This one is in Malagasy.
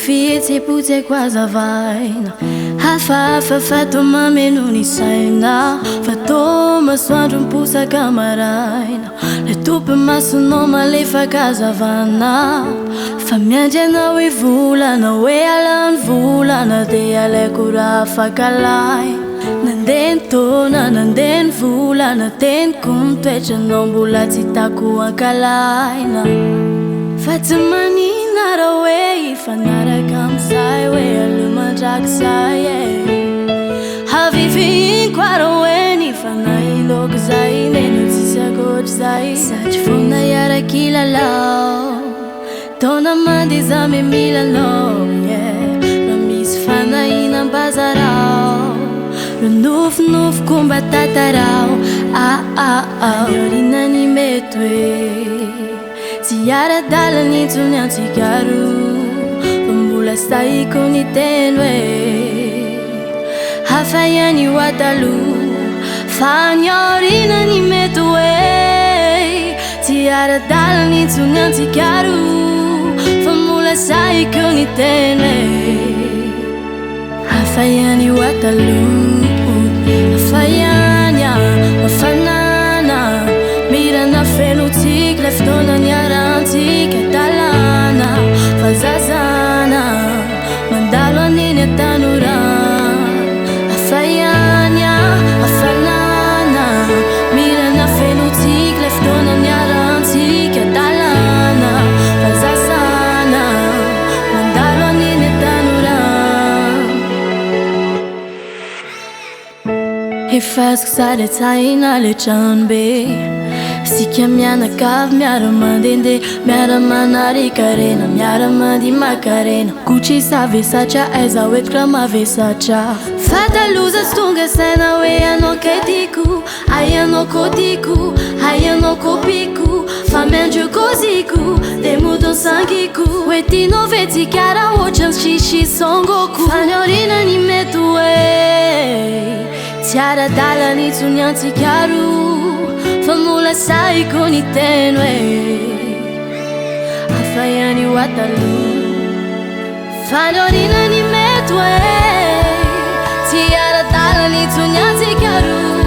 fihetsy potsy quasi vaina Hafa fatoma meno ni saina fatoma soandro mposaka maraina le tompy masonao malefa kazavana fa miandry anao hoe volana hoe alany volana de alaiko raha fakalay nandeha ny taona nandeha ny volana teniko mitoetranao mbola tsy hitako ankalaina fa tsy manina raha hoe ifanaraka am'zay hoe aleo mandrakizay havivy koa raha hoe ny fanahiloko zay neny tsisy akoatr'zay satry fona iaraky lalao taona mandeha me milalao raha misy fanahinam-bazarao raha nofinofiko mba tatarao iorina ny mety hoe tsy ara-dalany intsony antsikaro fa mbola sahiko ny teny hoe hafa ihany ho ataloha fa ny aorina ny mety hoe tsy ara-dalany intsony antsikaro fa mbola sahiko ny teny hoe hafa ihany ho ataloha hafa ihany hafanana mirana fenotsika le fotoana ny arantsika talana fa zazana mandalo aneny atanorana hafa ihany hafanana mirana fenotsika le fotoana ny arantsika talana fa zazana mandalo aneny atanorana efasiko sady tsaina le tranobe sika mianakavy miara mandende miara manarikarena miara mandi makarena kuchi savesatra aiza hoetika mavesatra fataloza sy tonga saina hoe anao kaitiko ay anao kodiko ay anao kopiko fa miandro koziko de mudon sangiko hoe tinao vetsikara ohatrany sisy songoko fanyorina ny mety hoe tsy ara-dalany intsony antsikaro fa mbola sahiko ny teny hoe hafa ihany ho ataloha fanyorina ny mety hoe tsy ara-dalany intsony antsikaro